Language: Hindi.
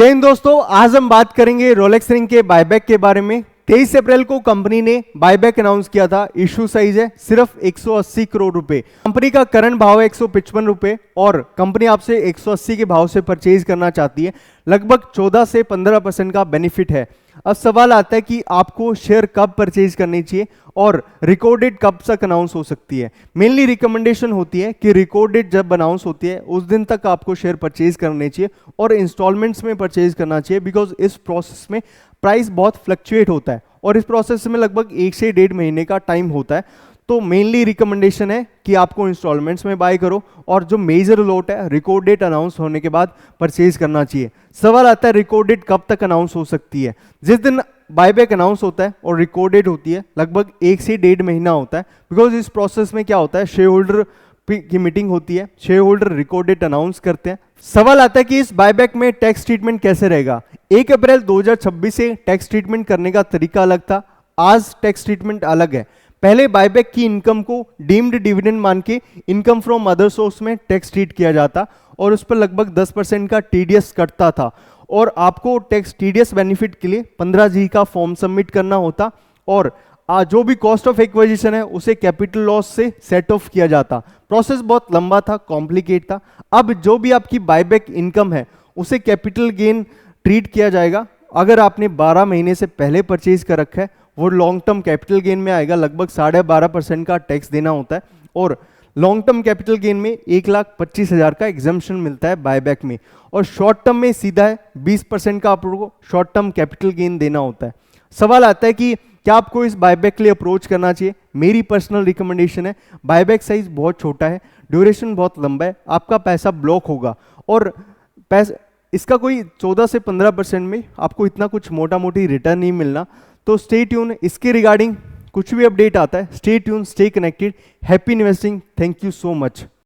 दोस्तों, आज हम बात करेंगे रोलेक्स रिंग के बायबैक के बारे में। 23 अप्रैल को कंपनी ने बायबैक अनाउंस किया था। इशू साइज है सिर्फ 180 करोड़ रुपए। कंपनी का करंट भाव है 155 रुपए और कंपनी आपसे 180 के भाव से परचेज करना चाहती है। लगभग 14 से 15% का बेनिफिट है। अब सवाल आता है कि आपको शेयर कब परचेज करनी चाहिए और रिकॉर्ड डेट कब तक अनाउंस हो सकती है। मेनली रिकमेंडेशन होती है कि रिकॉर्ड डेट जब अनाउंस होती है उस दिन तक आपको शेयर परचेज करने चाहिए और इंस्टॉलमेंट्स में परचेज करना चाहिए, बिकॉज इस प्रोसेस में प्राइस बहुत फ्लक्चुएट होता है और इस प्रोसेस में लगभग 1 से 1.5 महीने का टाइम होता है। तो मेनली रिकमेंडेशन है कि आपको इंस्टॉलमेंट्स में बाय करो और जो मेजर लॉट है रिकॉर्ड डेट अनाउंस होने के बाद परचेज करना चाहिए। सवाल आता है रिकॉर्ड डेट कब तक अनाउंस हो सकती है। जिस दिन बायबैक अनाउंस होता है और रिकॉर्ड डेट होती है लगभग 1 से 1.5 महीना होता है, बिकॉज इस प्रोसेस में क्या होता है, शेयर होल्डर की मीटिंग होती है, share holder record date announce करते हैं। सवाल आता है कि इस बायबैक में टैक्स ट्रीटमेंट कैसे रहेगा। 1 अप्रैल 2026 से टैक्स ट्रीटमेंट करने का तरीका अलग था, आज टैक्स ट्रीटमेंट अलग है। पहले बायबैक की इनकम को डीम्ड डिविडेंड मान के इनकम फ्रॉम अदर सोर्स में टैक्स ट्रीट किया जाता और उस पर लगभग 10% का टीडीएस कटता था और आपको टैक्स टीडीएस बेनिफिट के लिए 15G का फॉर्म सबमिट करना होता और जो भी कॉस्ट ऑफ एक्विजिशन है उसे कैपिटल लॉस से सेट ऑफ किया जाता। प्रोसेस बहुत लंबा था, कॉम्प्लिकेट था। अब जो भी आपकी बायबैक इनकम है उसे कैपिटल गेन ट्रीट किया जाएगा। अगर आपने 12 महीने से पहले परचेज कर रखा है वो लॉन्ग टर्म कैपिटल गेन में आएगा। लगभग 12.5% का टैक्स देना होता है और लॉन्ग टर्म कैपिटल गेन में 1,25,000 का एग्जम्पशन मिलता है बायबैक में और शॉर्ट टर्म में सीधा है 20% का आपको शॉर्ट टर्म कैपिटल गेन देना होता है। सवाल आता है कि क्या आपको इस बायबैक के लिए अप्रोच करना चाहिए। मेरी पर्सनल रिकमेंडेशन है, बायबैक साइज बहुत छोटा है, ड्यूरेशन बहुत लंबा है, आपका पैसा ब्लॉक होगा और इसका कोई 14 से 15% में आपको इतना कुछ मोटा मोटी रिटर्न नहीं मिलना। तो स्टे ट्यून, इसके रिगार्डिंग कुछ भी अपडेट आता है stay tune, stay connected. Happy investing, thank you so much.